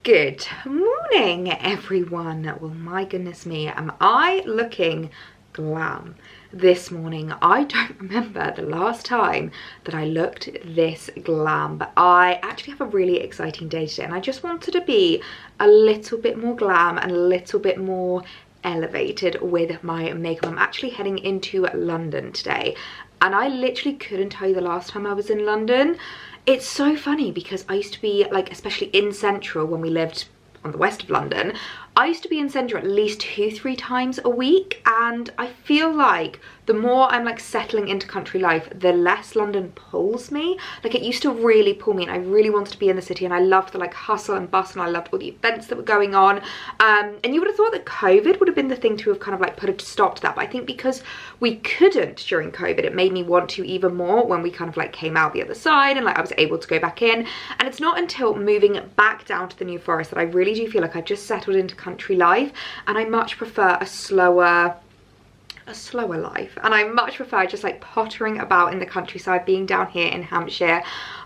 Good morning, everyone. Well, my goodness me, am I looking glam this morning? I don't remember the last time that I looked this glam, but I actually have a really exciting day today, and I just wanted to be a little bit more glam and a little bit more elevated with my makeup. I'm actually heading into London today, and I literally couldn't tell you the last time I was in London. It's so funny because I used to be like, especially in Central when we lived on the west of London, I used to be in Central at least 2-3 times a week, and I feel like the more I'm like settling into country life, the less London pulls me. Like, it used to really pull me, and I really wanted to be in the city, and I loved the like hustle and bustle, and I loved all the events that were going on. And you would have thought that COVID would have been the thing to have kind of like put a stop to that, but I think because we couldn't during COVID, it made me want to even more when we kind of like came out the other side and like I was able to go back in. And it's not until moving back down to the New Forest that I really do feel like I've just settled into country life, and I much prefer a slower life, and I much prefer just like pottering about in the countryside. Being down here in Hampshire,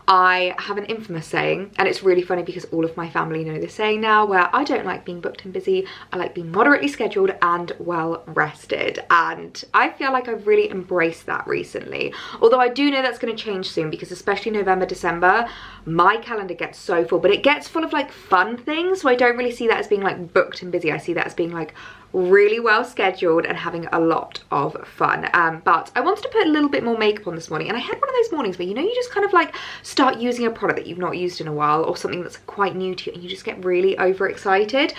I have an infamous saying, and it's really funny because all of my family know this saying now, where I don't like being booked and busy, I like being moderately scheduled and well rested, and I feel like I've really embraced that recently. Although I do know that's going to change soon, because especially November, December, my calendar gets so full, but it gets full of like fun things, so I don't really see that as being like booked and busy. I see that as being like really well scheduled and having a lot of fun. But I wanted to put a little bit more makeup on this morning, and I had one of those mornings where, you know, you just kind of like start using a product that you've not used in a while, or something that's quite new to you, and you just get really overexcited.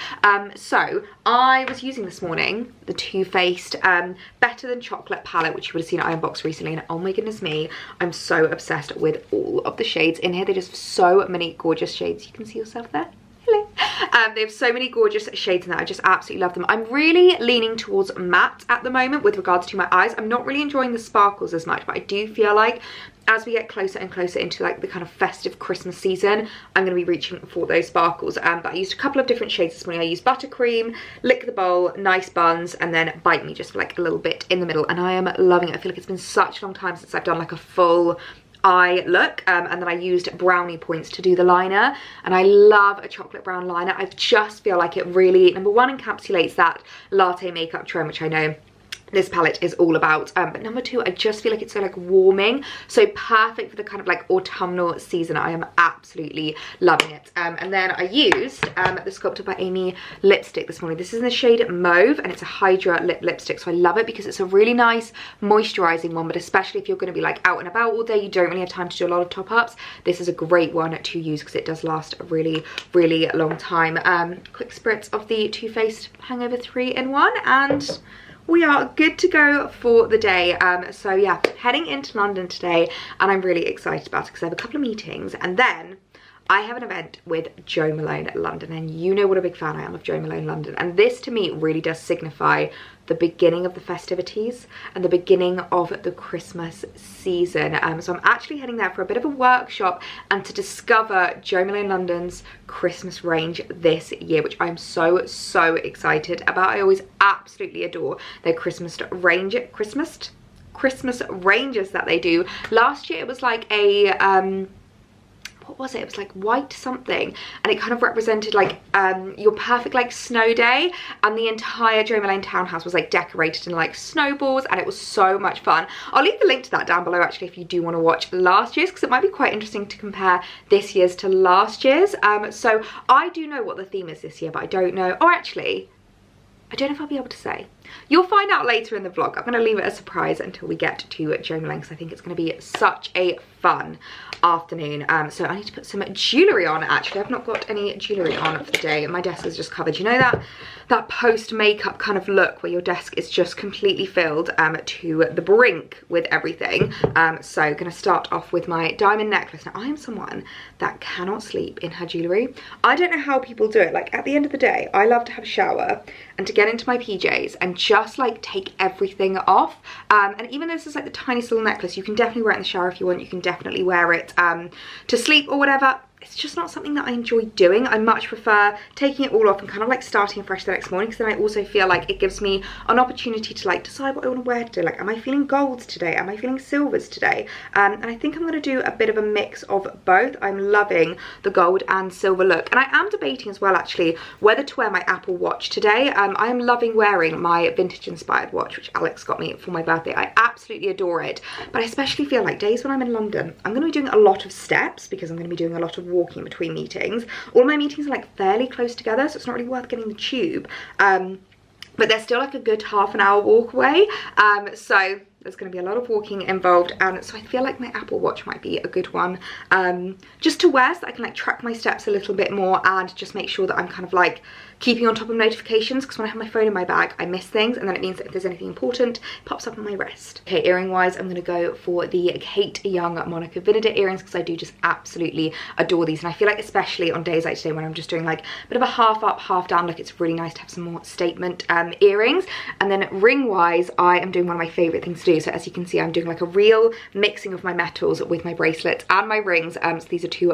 So I was using this morning the Too Faced Better Than Chocolate palette, which you would have seen I unboxed recently, and oh my goodness me, I'm so obsessed with all of the shades in here. They're just so many gorgeous shades. You can see yourself there. Hello. They have so many gorgeous shades in there. I just absolutely love them. I'm really leaning towards matte at the moment with regards to my eyes. I'm not really enjoying the sparkles as much, but I do feel like as we get closer and closer into like the kind of festive Christmas season, I'm going to be reaching for those sparkles. But I used a couple of different shades this morning. I used Buttercream, Lick the Bowl, Nice Buns, and then Bite Me, just for like a little bit in the middle, and I am loving it. I feel like it's been such a long time since I've done like a full eye look, and then I used brownie points to do the liner, and I love a chocolate brown liner. I just feel like it really, number one, encapsulates that latte makeup trend, which I know this palette is all about, but number two, I just feel like it's so like warming, so perfect for the kind of like autumnal season. I am absolutely loving it. And then I used the Sculpted by Amy lipstick this morning. This is in the shade Mauve, and it's a Hydra lipstick, so I love it because it's a really nice moisturizing one, but especially if you're going to be like out and about all day, you don't really have time to do a lot of top ups, this is a great one to use because it does last a really long time. Quick spritz of the Too Faced Hangover 3-in-1, and we are good to go for the day. So yeah, heading into London today, and I'm really excited about it because I have a couple of meetings, and then I have an event with Jo Malone at London, and you know what a big fan I am of Jo Malone London, and this to me really does signify the beginning of the festivities and the beginning of the Christmas season. So I'm actually heading there for a bit of a workshop and to discover Jo Malone London's Christmas range this year, which I'm so excited about. I always absolutely adore their Christmas ranges that they do. Last year it was like a what was it? It was like white something, and it kind of represented like your perfect like snow day, and the entire Jo Malone Townhouse was like decorated in like snowballs, and it was so much fun. I'll leave the link to that down below actually if you do want to watch last year's, because it might be quite interesting to compare this year's to last year's. So I do know what the theme is this year, but I don't know, or actually I don't know if I'll be able to say. You'll find out later in the vlog. I'm going to leave it a surprise until we get to Jo Malone, because I think it's going to be such a fun afternoon. So I need to put some jewellery on. Actually, I've not got any jewellery on for the day. My desk is just covered. You know that post makeup kind of look where your desk is just completely filled to the brink with everything. So going to start off with my diamond necklace. Now, I am someone that cannot sleep in her jewellery. I don't know how people do it. Like, at the end of the day, I love to have a shower and to get into my PJs and just like take everything off. And even though this is like the tiniest little necklace, you can definitely wear it in the shower if you want. You can definitely wear it to sleep or whatever. it's just not something that I enjoy doing. I much prefer taking it all off and kind of like starting fresh the next morning, because then I also feel like it gives me an opportunity to like decide what I want to wear today. Like, am I feeling golds today? Am I feeling silvers today? And I think I'm going to do a bit of a mix of both. I'm loving the gold and silver look, and I am debating as well actually whether to wear my Apple Watch today. I am loving wearing my vintage inspired watch, which Alex got me for my birthday. I absolutely adore it, but I especially feel like days when I'm in London, I'm going to be doing a lot of steps because I'm going to be doing a lot of walking between meetings. All my meetings are like fairly close together, so it's not really worth getting the tube, but they're still like a good half an hour walk away, so there's going to be a lot of walking involved, and so I feel like my Apple Watch might be a good one just to wear, so that I can like track my steps a little bit more and just make sure that I'm kind of like keeping on top of notifications, because when I have my phone in my bag I miss things, and then it means that if there's anything important it pops up on my wrist. Okay, earring wise, I'm going to go for the Kate Young Monica Vinegar earrings, because I do just absolutely adore these, and I feel like especially on days like today when I'm just doing like a bit of a half up half down look, it's really nice to have some more statement earrings. And then ring wise, I am doing one of my favorite things to do. So as you can see, I'm doing like a real mixing of my metals with my bracelets and my rings. So these are two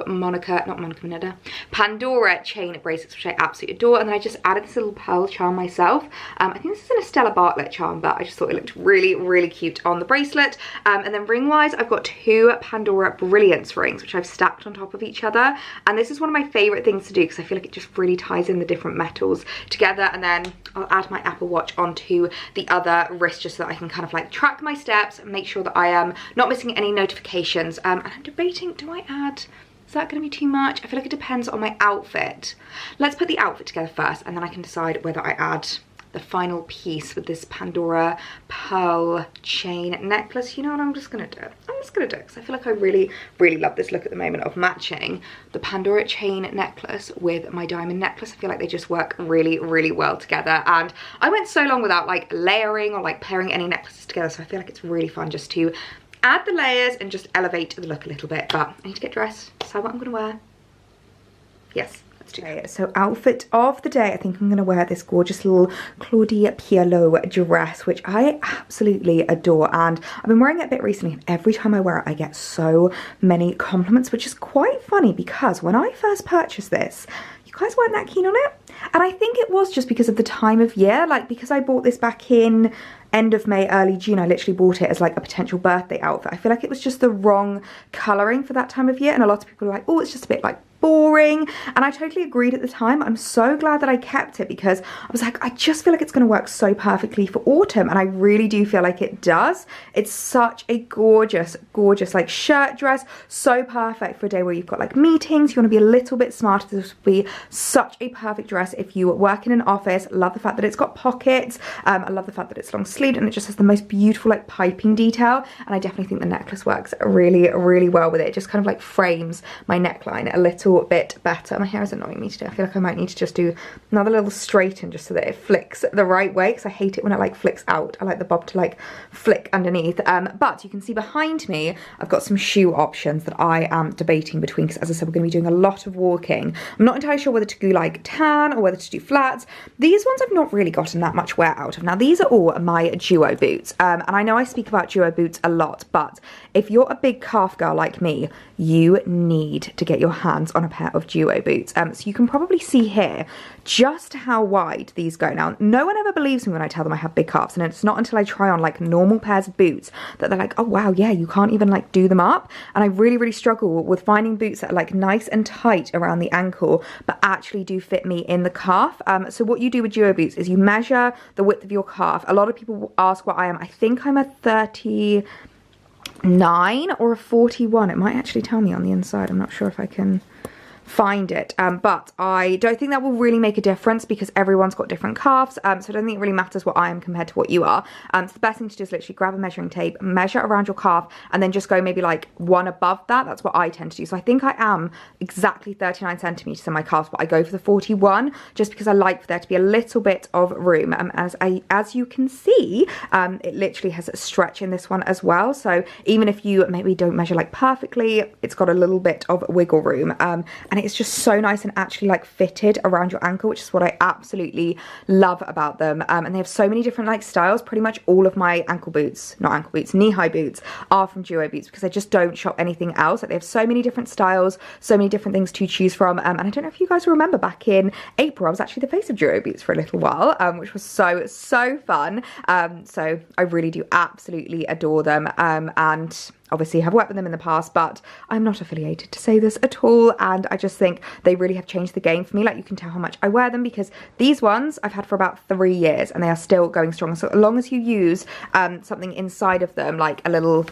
Pandora chain bracelets, which I absolutely adore. And then I just added this little pearl charm myself. I think this is an Estella Bartlett charm, but I just thought it looked really, really cute on the bracelet. And then ring wise, I've got two Pandora Brilliance rings, which I've stacked on top of each other. And this is one of my favorite things to do, because I feel like it just really ties in the different metals together. And then I'll add my Apple Watch onto the other wrist, just so that I can kind of like track my steps and make sure that I am not missing any notifications. And I'm debating, do I add, is that going to be too much? I feel like it depends on my outfit. Let's put the outfit together first, and then I can decide whether I add the final piece with this Pandora pearl chain necklace. You know what, I'm just gonna do it. I'm just gonna do it, because I feel like I really, really love this look at the moment of matching the Pandora chain necklace with my diamond necklace. I feel like they just work really, really well together, and I went so long without like layering or like pairing any necklaces together, so I feel like it's really fun just to add the layers and just elevate the look a little bit. But I need to get dressed, decide what I'm gonna wear. Yes. Okay, so outfit of the day, I think I'm going to wear this gorgeous little Claudia Pierlot dress, which I absolutely adore, and I've been wearing it a bit recently, and every time I wear it I get so many compliments, which is quite funny, because when I first purchased this, you guys weren't that keen on it, and I think it was just because of the time of year, like because I bought this back in end of May, early June. I literally bought it as like a potential birthday outfit. I feel like it was just the wrong colouring for that time of year, and a lot of people are like, oh, it's just a bit like boring, and I totally agreed at the time. I'm so glad that I kept it, because I was like, I just feel like it's going to work so perfectly for autumn, and I really do feel like it does. It's such a gorgeous, gorgeous like shirt dress, so perfect for a day where you've got like meetings, you want to be a little bit smarter. This would be such a perfect dress if you work in an office. Love the fact that it's got pockets. I love the fact that it's long sleeved, and it just has the most beautiful like piping detail, and I definitely think the necklace works really, really well with it. It just kind of like frames my neckline a little bit better. My hair is annoying me today. I feel like I might need to just do another little straighten just so that it flicks the right way, because I hate it when it like flicks out. I like the bob to like flick underneath. But you can see behind me I've got some shoe options that I am debating between, because as I said, we're going to be doing a lot of walking. I'm not entirely sure whether to do like tan or whether to do flats. These ones I've not really gotten that much wear out of. Now these are all my duo boots, and I know I speak about duo boots a lot, but if you're a big calf girl like me, you need to get your hands on a pair of duo boots. So you can probably see here just how wide these go. Now, no one ever believes me when I tell them I have big calves, and it's not until I try on like normal pairs of boots that they're like, oh wow, yeah, you can't even like do them up. And I really, really struggle with finding boots that are like nice and tight around the ankle, but actually do fit me in the calf. So what you do with duo boots is you measure the width of your calf. A lot of people ask what I am. I think I'm a 39 or a 41. It might actually tell me on the inside. I'm not sure if I can find it, but I don't think that will really make a difference, because everyone's got different calves, so I don't think it really matters what I am compared to what you are. So the best thing to do is literally grab a measuring tape, measure around your calf, and then just go maybe like one above that. That's what I tend to do. So I think I am exactly 39 centimeters in my calves, but I go for the 41 just because I like for there to be a little bit of room. As you can see, it literally has a stretch in this one as well, so even if you maybe don't measure like perfectly, it's got a little bit of wiggle room. and it's just so nice and actually like fitted around your ankle, which is what I absolutely love about them. And they have so many different like styles. Pretty much all of my knee-high boots are from Duo Boots, because I just don't shop anything else. Like, they have so many different styles, so many different things to choose from. And I don't know if you guys remember, back in April I was actually the face of Duo Boots for a little while, which was so fun. So I really do absolutely adore them, and obviously have worked with them in the past, but I'm not affiliated to say this at all, and I just think they really have changed the game for me. Like, you can tell how much I wear them, because these ones I've had for about 3 years and they are still going strong. So as long as you use something inside of them, like a little,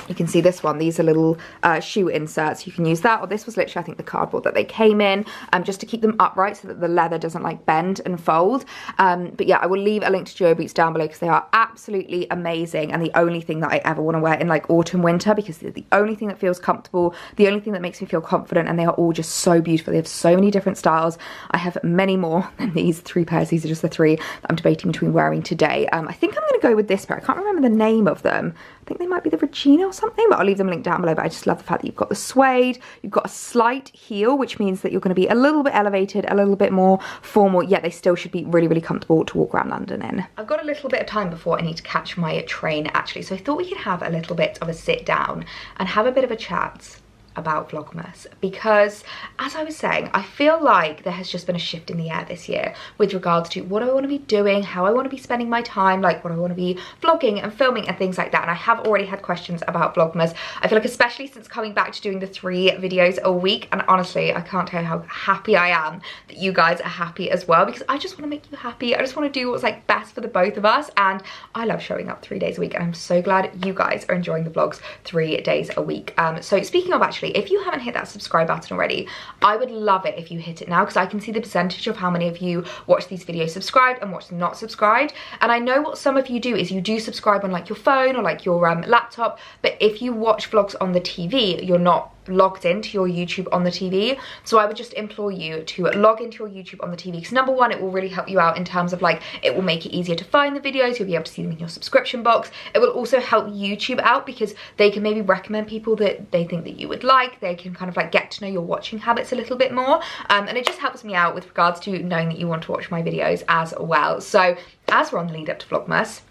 you can see this one, these are little shoe inserts, you can use that, or this was literally I think the cardboard that they came in, just to keep them upright so that the leather doesn't like bend and fold. But yeah, I will leave a link to Duo Boots down below, because they are absolutely amazing, and the only thing that I ever want to wear in like autumn, winter, because they're the only thing that feels comfortable, the only thing that makes me feel confident, and they are all just so beautiful. They have so many different styles. I have many more than these 3 pairs. These are just the 3 that I'm debating between wearing today. I think I'm going to go with this pair. I can't remember the name of them. I think they might be the Regina or something, but I'll leave them linked down below. But I just love the fact that you've got the suede, you've got a slight heel, which means that you're going to be a little bit elevated, a little bit more formal, yet they still should be really comfortable to walk around London in. I've got a little bit of time before I need to catch my train actually, so I thought we could have a little bit of a sit down and have a bit of a chat about Vlogmas, because as I was saying, I feel like there has just been a shift in the air this year with regards to what I want to be doing, how I want to be spending my time, like what I want to be vlogging and filming and things like that. And I have already had questions about Vlogmas. I feel like, especially since coming back to doing the 3 videos a week, and honestly I can't tell you how happy I am that you guys are happy as well, because I just want to make you happy. I just want to do what's like best for the both of us, and I love showing up 3 days a week, and I'm so glad you guys are enjoying the vlogs 3 days a week. So speaking of, actually, if you haven't hit that subscribe button already, I would love it if you hit it now, because I can see the percentage of how many of you watch these videos subscribed and watch them not subscribed. And I know what some of you do is you do subscribe on like your phone or like your laptop, but if you watch vlogs on the TV, you're not logged into your YouTube on the TV. So I would just implore you to log into your YouTube on the TV, because number one, it will really help you out in terms of like, it will make it easier to find the videos, you'll be able to see them in your subscription box. It will also help YouTube out, because they can maybe recommend people that they think that you would like. They can kind of like get to know your watching habits a little bit more, and it just helps me out with regards to knowing that you want to watch my videos as well. So as we're on the lead up to Vlogmas,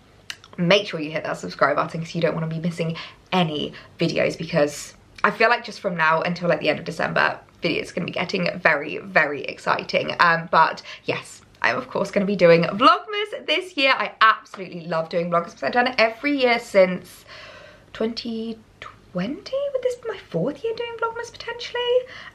make sure you hit that subscribe button, because you don't want to be missing any videos, because I feel like just from now until like the end of December, videos are going to be getting very exciting. But yes, I'm of course going to be doing Vlogmas this year. I absolutely love doing Vlogmas, because I've done it every year since 2020. Would this be my 4th year doing Vlogmas potentially?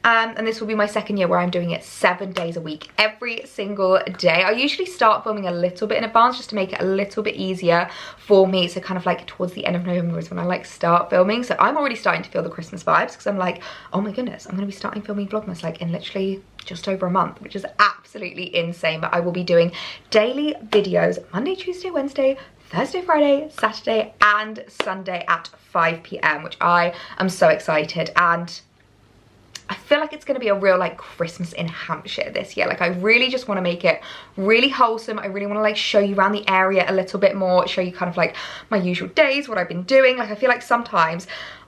And this will be my 2nd year where I'm doing it 7 days a week, every single day. I usually start filming a little bit in advance just to make it a little bit easier for me. So kind of like towards the end of November is when I like start filming. So I'm already starting to feel the Christmas vibes, because I'm like, oh my goodness, I'm going to be starting filming Vlogmas like in literally just over a month, which is absolutely insane. But I will be doing daily videos Monday, Tuesday, Wednesday, Thursday, Friday, Saturday and Sunday at 5 p.m, which I am so excited. And I feel like it's going to be a real like Christmas in Hampshire this year. Like, I really just want to make it really wholesome. I really want to like show you around the area a little bit more, show you kind of like my usual days, what I've been doing. Like, I feel like sometimes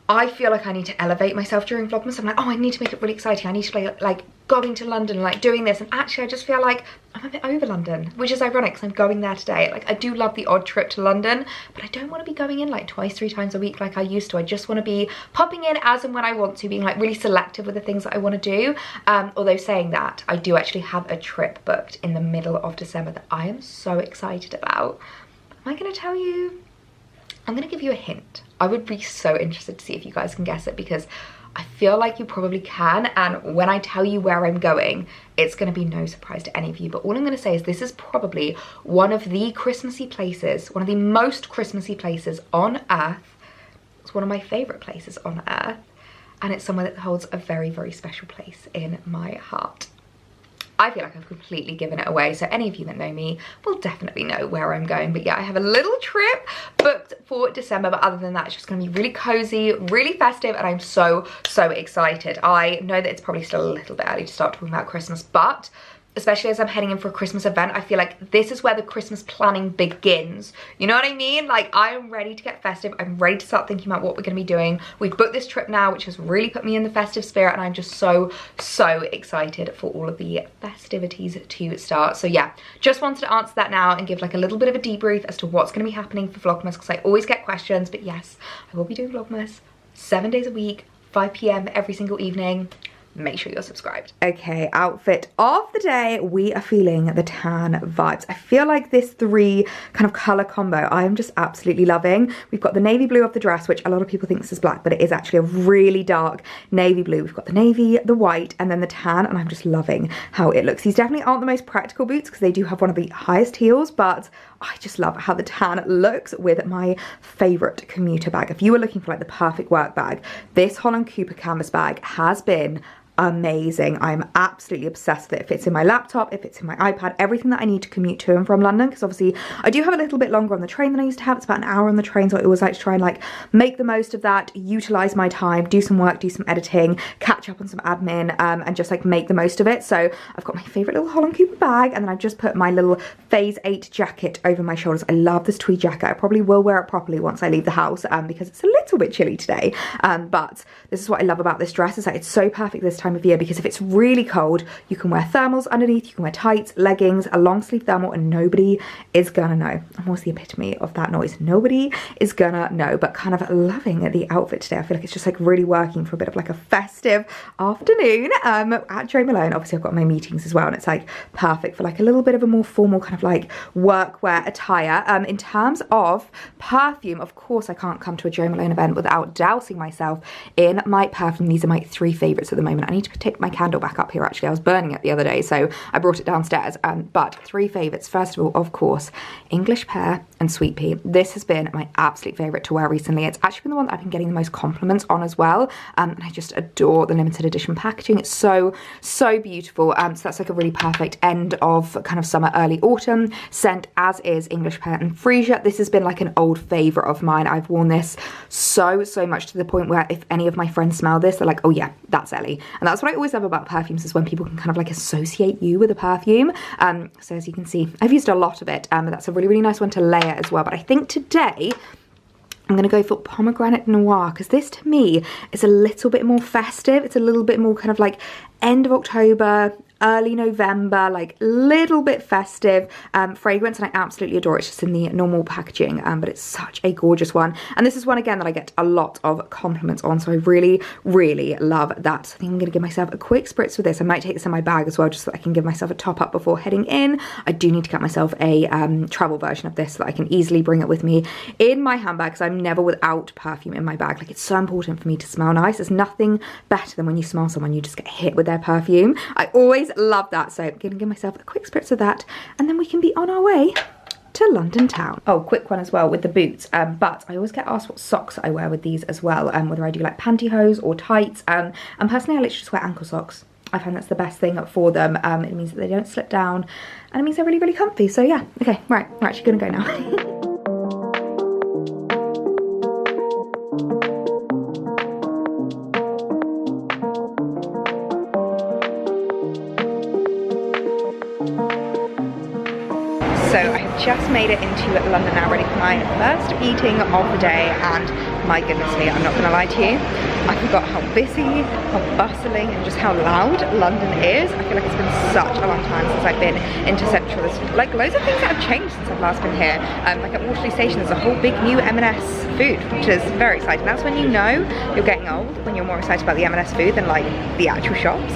I feel like I need to elevate myself during Vlogmas. I'm like, oh, I need to make it really exciting. I need to play like going to London, like doing this. And actually I just feel like I'm a bit over London, which is ironic because I'm going there today. Like, I do love the odd trip to London, but I don't want to be going in like 2-3 times a week like I used to. I just want to be popping in as and when I want to, being like really selective with the things that I want to do. Although saying that, I do actually have a trip booked in the middle of December that I am so excited about. Am I going to tell you? I'm going to give you a hint. I would be so interested to see if you guys can guess it, because I feel like you probably can, and when I tell you where I'm going, it's going to be no surprise to any of you. But all I'm going to say is this is probably one of the Christmassy places, one of the most Christmassy places on earth. It's one of my favourite places on earth, and it's somewhere that holds a very special place in my heart. I feel like I've completely given it away, so any of you that know me will definitely know where I'm going. But yeah, I have a little trip booked for December, but other than that, it's just going to be really cozy, really festive, and I'm so excited. I know that it's probably still a little bit early to start talking about Christmas, but especially as I'm heading in for a Christmas event, I feel like this is where the Christmas planning begins. You know what I mean? Like, I am ready to get festive. I'm ready to start thinking about what we're going to be doing. We've booked this trip now, which has really put me in the festive spirit, and I'm just so excited for all of the festivities to start. So yeah, just wanted to answer that now and give like a little bit of a debrief as to what's going to be happening for Vlogmas, because I always get questions. But yes, I will be doing Vlogmas 7 days a week, 5 p.m. every single evening. Make sure you're subscribed. Okay, outfit of the day. We are feeling the tan vibes. I feel like this 3 kind of color combo I am just absolutely loving. We've got the navy blue of the dress, which a lot of people think this is black, but it is actually a really dark navy blue. We've got the navy, the white, and then the tan, and I'm just loving how it looks. These definitely aren't the most practical boots because they do have one of the highest heels, but I just love how the tan looks with my favorite commuter bag. If you were looking for like the perfect work bag, this Holland Cooper canvas bag has been amazing. I'm absolutely obsessed with it. It fits in my laptop, it fits in my iPad, everything that I need to commute to and from London, because obviously I do have a little bit longer on the train than I used to have. It's about an hour on the train, so I always like to try and like make the most of that, utilize my time, do some work, do some editing, catch up on some admin, and just like make the most of it. So I've got my favorite little Holland Cooper bag, and then I've just put my little Phase 8 jacket over my shoulders. I love this tweed jacket. I probably will wear it properly once I leave the house, because it's a little bit chilly today, but this is what I love about this dress, is that it's so perfect this time of year, because if it's really cold, you can wear thermals underneath, you can wear tights, leggings, a long sleeve thermal, and nobody is gonna know. I'm always the epitome of that noise. Nobody is gonna know. But kind of loving the outfit today. I feel like it's just like really working for a bit of like a festive afternoon at Jo Malone. Obviously I've got my meetings as well, and it's like perfect for like a little bit of a more formal kind of like workwear attire. In terms of perfume, of course I can't come to a Jo Malone event without dousing myself in my perfume. These are my 3 favorites at the moment. I need to take my candle back up here. Actually, I was burning it the other day, so I brought it downstairs. But 3 favorites. First of all, of course, English Pear and Sweet Pea. This has been my absolute favorite to wear recently. It's actually been the one that I've been getting the most compliments on as well, and I just adore the limited edition packaging. It's so beautiful. So that's like a really perfect end of kind of summer, early autumn scent, as is English Pear and Freesia. This has been like an old favorite of mine. I've worn this so much, to the point where if any of my friends smell this, they're like, oh yeah, that's Ellie. And that's what I always love about perfumes, is when people can kind of like associate you with a perfume. So as you can see, I've used a lot of it, but that's a really nice one to layer as well. But I think today I'm gonna go for Pomegranate Noir, because this to me is a little bit more festive. It's a little bit more kind of like end of October, early November, like little bit festive fragrance, and I absolutely adore it. It's just in the normal packaging, but it's such a gorgeous one, and this is one again that I get a lot of compliments on, so I really love that. So I think I'm gonna give myself a quick spritz with this. I might take this in my bag as well, just so that I can give myself a top up before heading in. I do need to get myself a travel version of this so that I can easily bring it with me in my handbag, because I'm never without perfume in my bag. Like, it's so important for me to smell nice. There's nothing better than when you smell someone, you just get hit with their perfume. I always love that. So I'm gonna give myself a quick spritz of that, and then we can be on our way to London town. Oh, quick one as well with the boots, but I always get asked what socks I wear with these as well, whether I do like pantyhose or tights, and personally I literally just wear ankle socks. I find that's the best thing for them. It means that they don't slip down, and it means they're really comfy. So yeah, okay, right, we're actually gonna go now. So I have just made it into London now, ready for my first meeting of the day, and my goodness me, I'm not gonna lie to you, I forgot how busy, how bustling, and just how loud London is. I feel like it's been such a long time since I've been into Central. There's like loads of things that have changed since I've last been here. Like at Waterloo Station, there's a whole big new M&S food, which is very exciting. That's when you know you're getting old, when you're more excited about the M&S food than like the actual shops.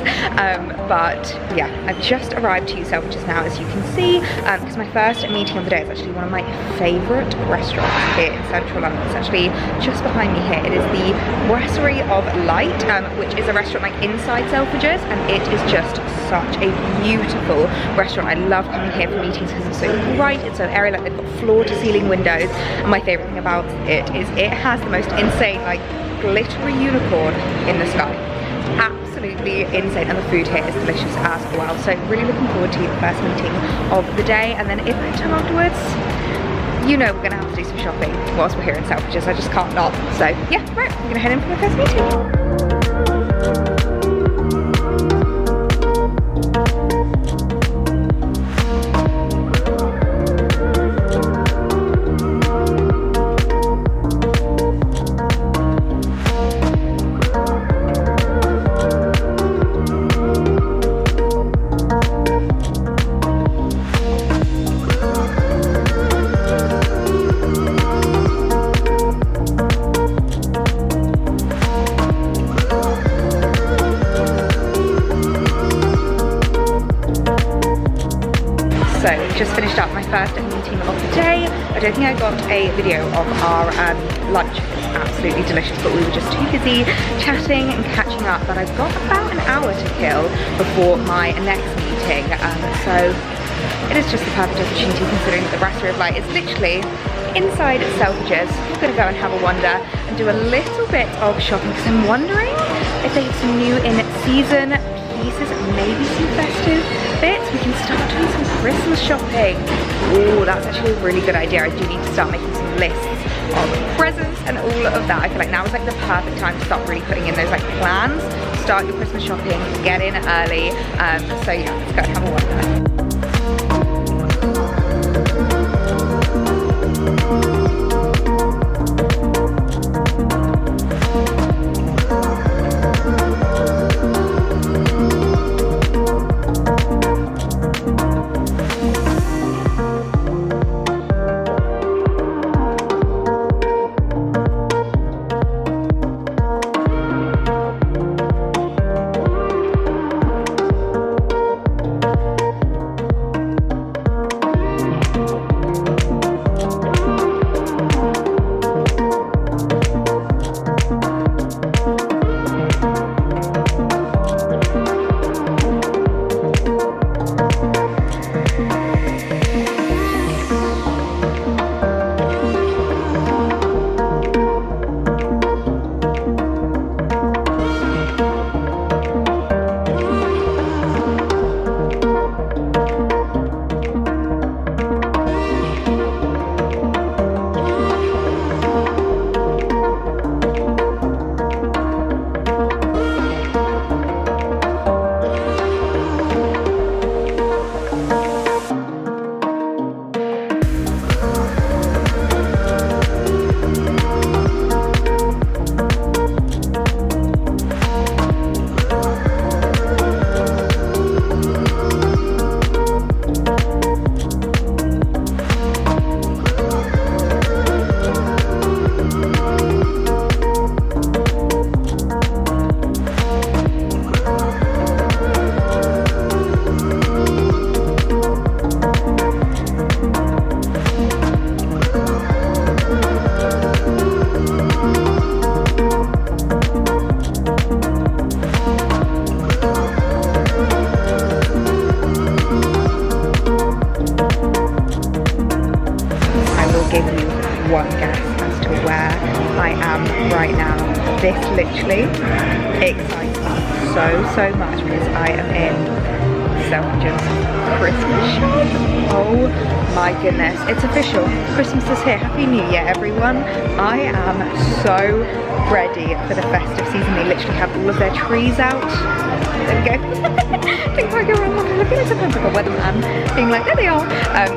But yeah, I've just arrived to Selfridges now, as you can see, because my first meeting of the day is actually one of my favourite restaurants here in Central London. It's actually just behind me here. It is the Brasserie of Light, which is a restaurant like inside Selfridges, and it is just such a beautiful restaurant. I love coming here for meetings because it's so bright, it's so airy, like they've got floor to ceiling windows, and my favourite thing about it is it has the most insane like glittery unicorn in the sky. Absolutely insane, and the food here is delicious as well. So really looking forward to the first meeting of the day, and then in no time afterwards, you know we're gonna have to do some shopping whilst we're here in Selfridges. I just can't not. So yeah, right, we're gonna head in for the first meeting. So just finished up my first meeting of the day. I don't think I got a video of our lunch. It's absolutely delicious, but we were just too busy chatting and catching up. But I've got about an hour to kill before my next meeting. So it is just the perfect opportunity considering that the Brasserie of Light is literally inside Selfridges. I'm gonna go and have a wander and do a little bit of shopping because I'm wondering if they have some new in-season pieces, maybe some festive bits. We can start doing some Christmas shopping. Oh, that's actually a really good idea. I do need to start making some lists of presents and all of that. I feel like now is like the perfect time to start really putting in those like plans. Start your Christmas shopping, get in early. So yeah, let's go and have a wander. One guess as to where I am right now. This literally excites me so much because I am in Selfridges Christmas shop. Oh my goodness, it's official. Christmas is here. Happy New Year, everyone. I am so ready for the festive season. They literally have all of their trees out. There we go. Think I go around looking at sometimes like a weatherman being like, there they are.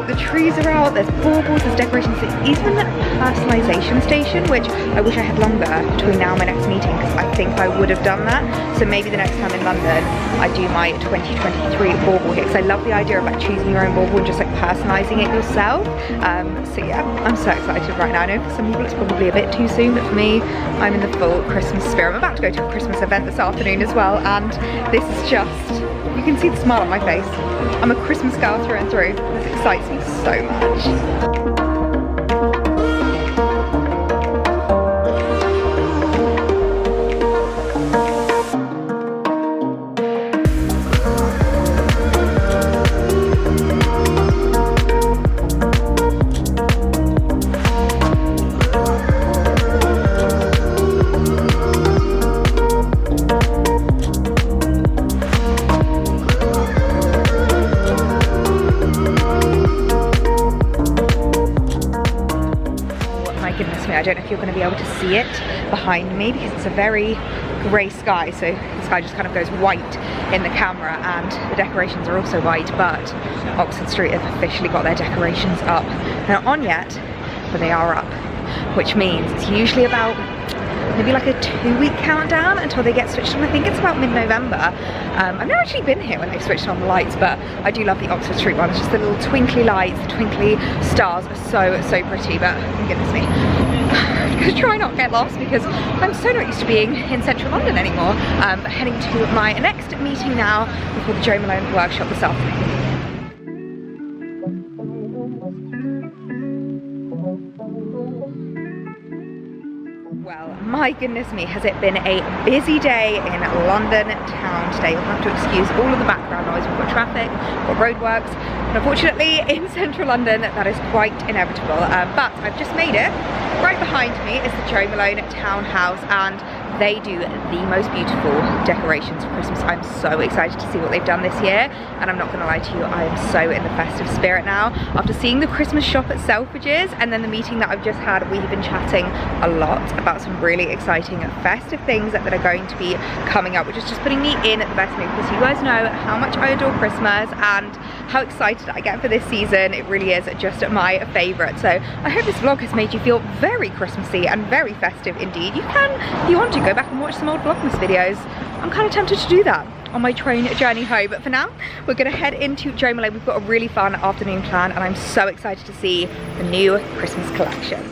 The trees are out, there's baubles, there's decorations, there's even a personalisation station, which I wish I had longer between now and my next meeting because I think I would have done that. So maybe the next time in London I do my 2023 bauble here because I love the idea of like choosing your own bauble and just like personalising it yourself. So yeah, I'm so excited right now. I know for some people it's probably a bit too soon, but for me, I'm in the full Christmas spirit. I'm about to go to a Christmas event this afternoon as well, and this is just, you can see the smile on my face. I'm a Christmas girl through and through. This excites me so much. I don't know if you're going to be able to see it behind me because it's a very grey sky, so the sky just kind of goes white in the camera and the decorations are also white, but Oxford Street have officially got their decorations up. They're not on yet, but they are up, which means it's usually about maybe like a 2-week countdown until they get switched on. I think it's about mid-November. I've never actually been here when they've switched on the lights, but I do love the Oxford Street one. It's just the little twinkly lights, the twinkly stars are so pretty, but goodness me. I'm gonna try not to get lost because I'm so not used to being in central London anymore. But heading to my next meeting now before the Jo Malone workshop this afternoon. Well, my goodness me, has it been a busy day in London town today. You'll have to excuse all of the background noise. We've got traffic, we've got roadworks, and unfortunately in central London that is quite inevitable. But I've just made it. Right behind me is the Jo Malone Townhouse, and they do the most beautiful decorations for Christmas. I'm so excited to see what they've done this year, and I'm not gonna lie to you, I am so in the festive spirit now. After seeing the Christmas shop at Selfridges and then the meeting that I've just had, we've been chatting a lot about some really exciting festive things that are going to be coming up, which is just putting me in the best mood, because you guys know how much I adore Christmas and how excited I get for this season. It really is just my favourite. So I hope this vlog has made you feel very Christmassy and very festive indeed. You can, if you want to, go back and watch some old Vlogmas videos. I'm kind of tempted to do that on my train journey home, but for now we're gonna head into Jo Malone. We've got a really fun afternoon plan, and I'm so excited to see the new Christmas collection.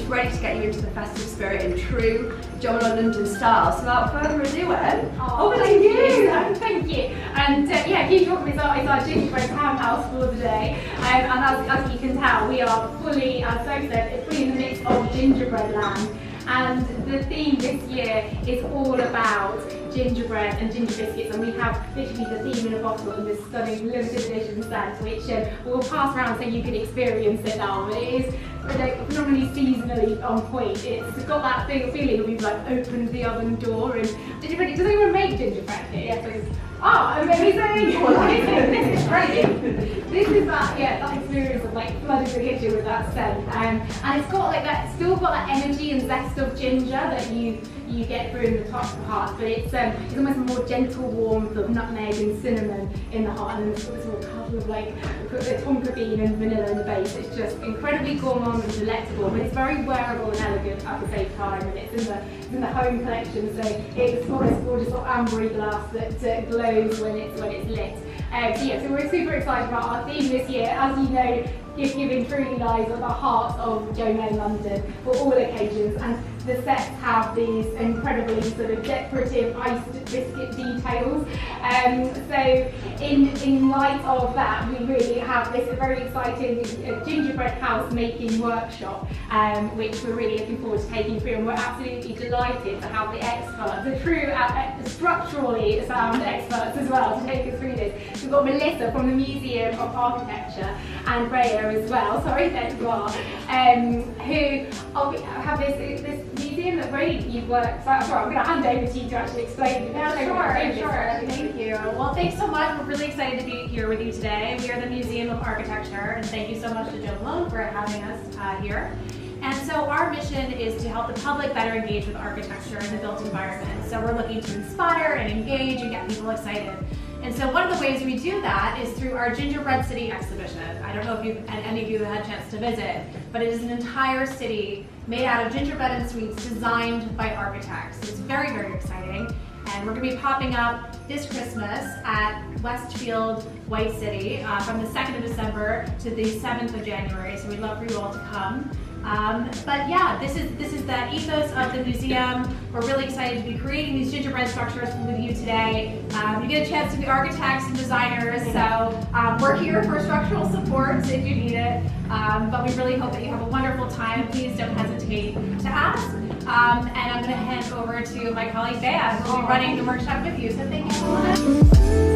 Ready to get you into the festive spirit in true Jo Malone London style. So without further ado, Em. Oh, thank you. Thank you. And yeah, Keith Rock is our gingerbread townhouse for the day. And as you can tell, we are fully, as Sophie said, fully in the midst of gingerbread land. And the theme this year is all about gingerbread and ginger biscuits, and we have literally the theme in a bottle in this stunning limited edition set, which we'll pass around so you can experience it now. But it is phenomenally seasonally on point. It's got that feeling we've like opened the oven door and gingerbread. Does anyone make gingerbread here? Yes, please. Oh, amazing! This is great. This is that experience of like flooding the kitchen with that scent, and it's got like that, still got that energy and zest of ginger that you get through in the top part, but it's almost a more gentle warmth of nutmeg and cinnamon in the heart, and it's got this little couple of like tonka bean and vanilla in the base. It's just incredibly gourmand and delectable, but it's very wearable and elegant at the same time, and it's in the home collection, so it's got this gorgeous little ambery glass that glows when it's lit. So we're super excited about our theme this year. As you know, gift giving truly lies at the heart of Jo Malone London for all occasions, and the sets have these incredibly sort of decorative iced biscuit details. So in light of that, we really have this very exciting gingerbread house making workshop, which we're really looking forward to taking through, and we're absolutely delighted to have the experts, the true structurally sound experts as well, to take us through this. We've got Melissa from the Museum of Architecture and Rhea as well, sorry, there you are, who have this museum that really you've worked. Sorry, I'm going to hand over to you to actually explain it. Yeah, sure. Thank you. Well, thanks so much. We're really excited to be here with you today. We are the Museum of Architecture, and thank you so much to Jo Malone for having us here. And so our mission is to help the public better engage with architecture in the built environment. So we're looking to inspire and engage and get people excited. And so one of the ways we do that is through our Gingerbread City exhibition. I don't know if any of you have had a chance to visit, but it is an entire city made out of gingerbread and sweets designed by architects. It's very, very exciting. And we're going to be popping up this Christmas at Westfield White City from the 2nd of December to the 7th of January. So we'd love for you all to come. But yeah, this is the ethos of the museum. We're really excited to be creating these gingerbread structures with you today. You get a chance to be architects and designers, so we're here for structural support if you need it. But we really hope that you have a wonderful time. Please don't hesitate to ask. And I'm going to hand over to my colleague Bea, who will be running the workshop with you. So thank you so much.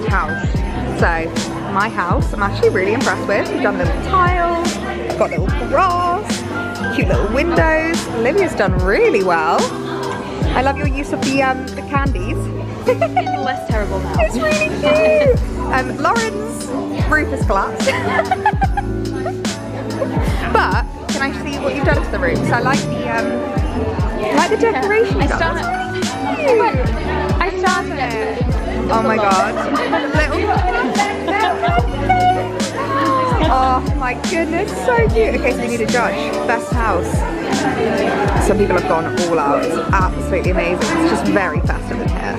house. So my house, I'm actually really impressed with. We've done little tiles, got little grass, cute little windows. Olivia's done really well. I love your use of the candies. It's less terrible now. It's really cute. Lauren's roof has collapsed. But can I see what you've done to the roof? So I like the decoration. I started it. Oh my god. Oh my goodness, so cute. Okay, so we need a judge. Best house. Some people have gone all out. It's absolutely amazing. It's just very festive in here.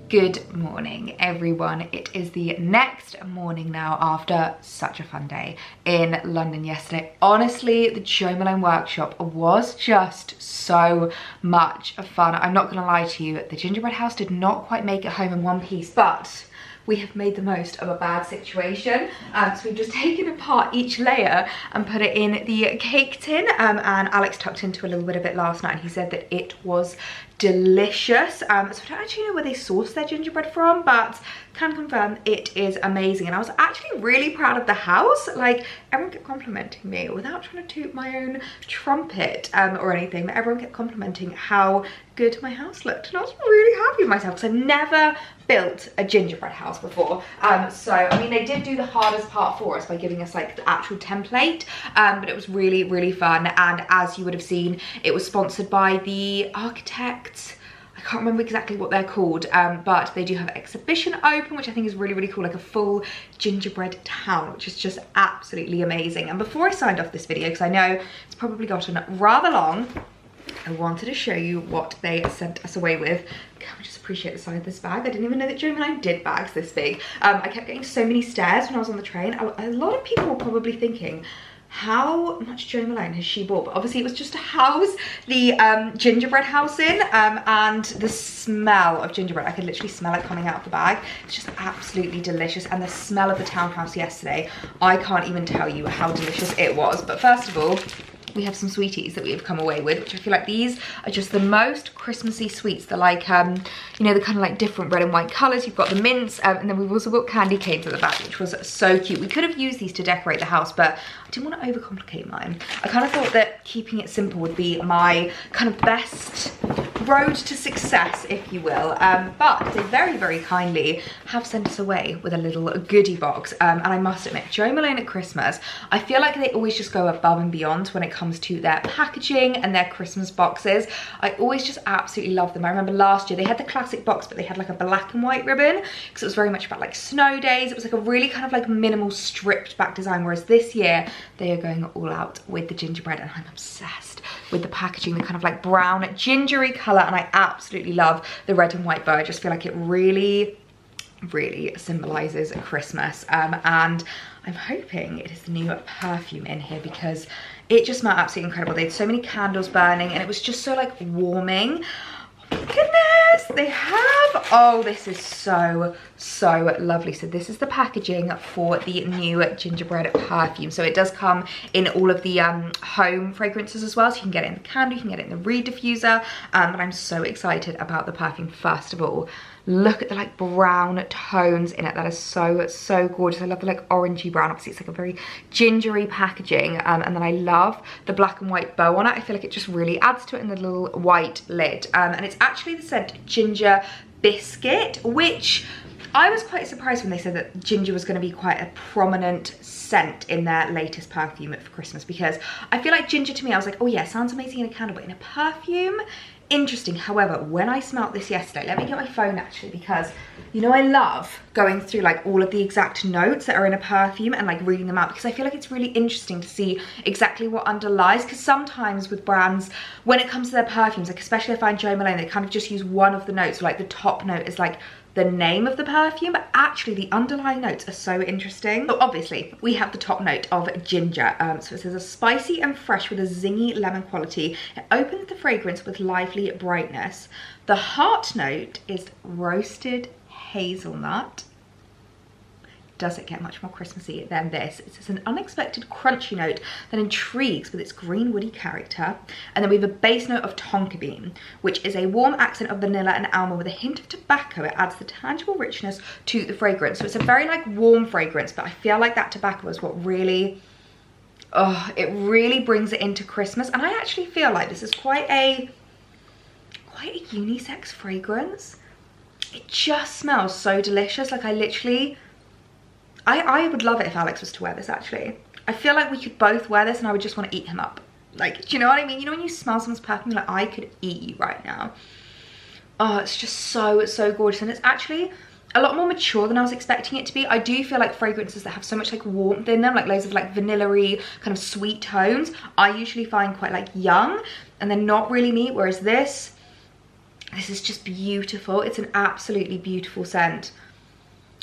Good morning, everyone. It is the next morning now after such a fun day in London yesterday. Honestly, the Jo Malone workshop was just so much fun. I'm not gonna lie to you, the gingerbread house did not quite make it home in one piece, but we have made the most of a bad situation. So we've just taken apart each layer and put it in the cake tin, and Alex tucked into a little bit of it last night and he said that it was delicious. So I don't actually know where they source their gingerbread from, but can confirm it is amazing. And I was actually really proud of the house. Like, everyone kept complimenting me without trying to toot my own trumpet or anything, but everyone kept complimenting how good my house looked, and I was really happy with myself because I've never built a gingerbread house before. So I mean, they did do the hardest part for us by giving us like the actual template, but it was really, really fun. And as you would have seen, it was sponsored by the architects. I can't remember exactly what they're called, but they do have an exhibition open, which I think is really, really cool, like a full gingerbread town, which is just absolutely amazing. And before I signed off this video, because I know it's probably gotten rather long, I wanted to show you what they sent us away with. Can we just appreciate the size of this bag? I didn't even know that Jo Malone did bags this big. I kept getting so many stares when I was on the train. A lot of people were probably thinking, how much Jo Malone has she bought? But obviously it was just to house the gingerbread house in, and the smell of gingerbread, I could literally smell it coming out of the bag. It's just absolutely delicious. And the smell of the Townhouse yesterday, I can't even tell you how delicious it was. But first of all, we have some sweeties that we have come away with, which I feel like these are just the most Christmassy sweets. They're like, you know, the kind of like different red and white colours. You've got the mints, and then we've also got candy canes at the back, which was so cute. We could have used these to decorate the house, but I didn't want to overcomplicate mine. I kind of thought that keeping it simple would be my kind of best road to success, if you will. But they very, very kindly have sent us away with a little goodie box. And I must admit, Jo Malone at Christmas, I feel like they always just go above and beyond when it comes to their packaging and their Christmas boxes. I always just absolutely love them. I remember last year they had the classic box, but they had like a black and white ribbon because it was very much about like snow days. It was like a really kind of like minimal stripped back design, whereas this year they are going all out with the gingerbread, and I'm obsessed with the packaging, the kind of like brown gingery colour, and I absolutely love the red and white bow. I just feel like it really symbolises Christmas. And I'm hoping it is the new perfume in here because it just smelled absolutely incredible. They had so many candles burning and it was just so like warming. Oh my goodness, they have, oh, this is so lovely. So this is the packaging for the new gingerbread perfume. So it does come in all of the home fragrances as well. So you can get it in the candle, you can get it in the reed diffuser. But I'm so excited about the perfume. First of all, look at the like brown tones in it. That is so gorgeous. I love the like orangey brown. Obviously it's like a very gingery packaging, and then I love the black and white bow on it. I feel like it just really adds to it in the little white lid, and it's actually the scent Ginger Biscuit, which I was quite surprised when they said that ginger was going to be quite a prominent scent in their latest perfume for Christmas, because I feel like ginger to me, I was like, oh yeah, sounds amazing in a candle, but in a perfume, interesting. However, when I smelled this yesterday, let me get my phone actually, because you know I love going through like all of the exact notes that are in a perfume and like reading them out, because I feel like it's really interesting to see exactly what underlies, because sometimes with brands, when it comes to their perfumes, like especially I find Jo Malone, they kind of just use one of the notes, like the top note is like the name of the perfume, but actually the underlying notes are so interesting. So obviously we have the top note of ginger. So it says a spicy and fresh with a zingy lemon quality. It opens the fragrance with lively brightness. The heart note is roasted hazelnut, does it get much more Christmassy than this. It's an unexpected crunchy note that intrigues with its green woody character. And then we have a base note of tonka bean, which is a warm accent of vanilla and almond with a hint of tobacco. It adds the tangible richness to the fragrance. So it's a very like warm fragrance, but I feel like that tobacco is what really, it really brings it into Christmas. And I actually feel like this is quite a unisex fragrance. It just smells so delicious. Like I literally, I would love it if Alex was to wear this actually. I feel like we could both wear this and I would just want to eat him up. Like, do you know what I mean? You know when you smell someone's perfume, like I could eat you right now. Oh, it's just so gorgeous. And it's actually a lot more mature than I was expecting it to be. I do feel like fragrances that have so much like warmth in them, like loads of like vanilla-y kind of sweet tones, I usually find quite like young and they're not really me. Whereas this is just beautiful. It's an absolutely beautiful scent.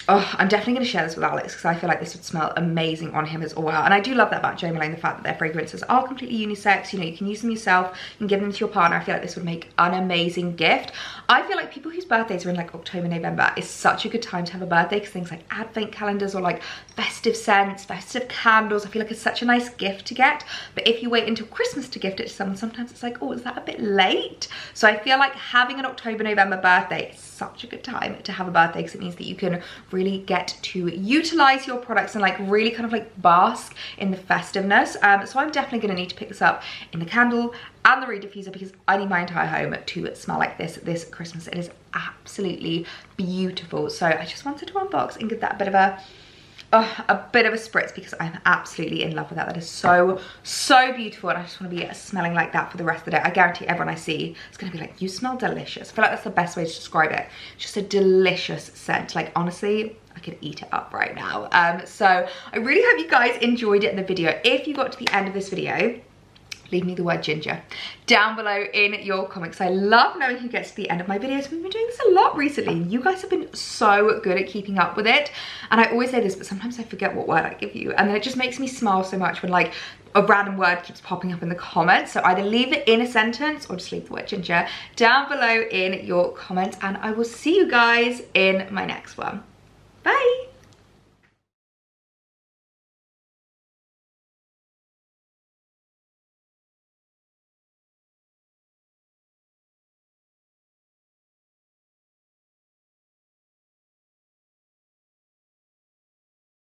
Oh, I'm definitely going to share this with Alex because I feel like this would smell amazing on him as well. And I do love that about Jo Malone, the fact that their fragrances are completely unisex. You know, you can use them yourself, you can give them to your partner. I feel like this would make an amazing gift. I feel like people whose birthdays are in like October, November is such a good time to have a birthday because things like advent calendars or like festive scents, festive candles, I feel like it's such a nice gift to get. But if you wait until Christmas to gift it to someone, sometimes it's like, oh, is that a bit late? So I feel like having an October, November birthday is such a good time to have a birthday because it means that you can really get to utilize your products and like really kind of like bask in the festiveness. So I'm definitely going to need to pick this up in the candle and the reed diffuser because I need my entire home to smell like this Christmas. It is absolutely beautiful. So I just wanted to unbox and give that a bit of a spritz because I'm absolutely in love with that. That is so beautiful and I just want to be smelling like that for the rest of the day. I guarantee everyone I see is going to be like, you smell delicious. I feel like that's the best way to describe it. Just a delicious scent. Like honestly, I could eat it up right now. So I really hope you guys enjoyed it in the video. If you got to the end of this video, leave me the word ginger down below in your comments. I love knowing who gets to the end of my videos. We've been doing this a lot recently. You guys have been so good at keeping up with it. And I always say this, but sometimes I forget what word I give you. And then it just makes me smile so much when like a random word keeps popping up in the comments. So either leave it in a sentence or just leave the word ginger down below in your comments. And I will see you guys in my next one. Bye.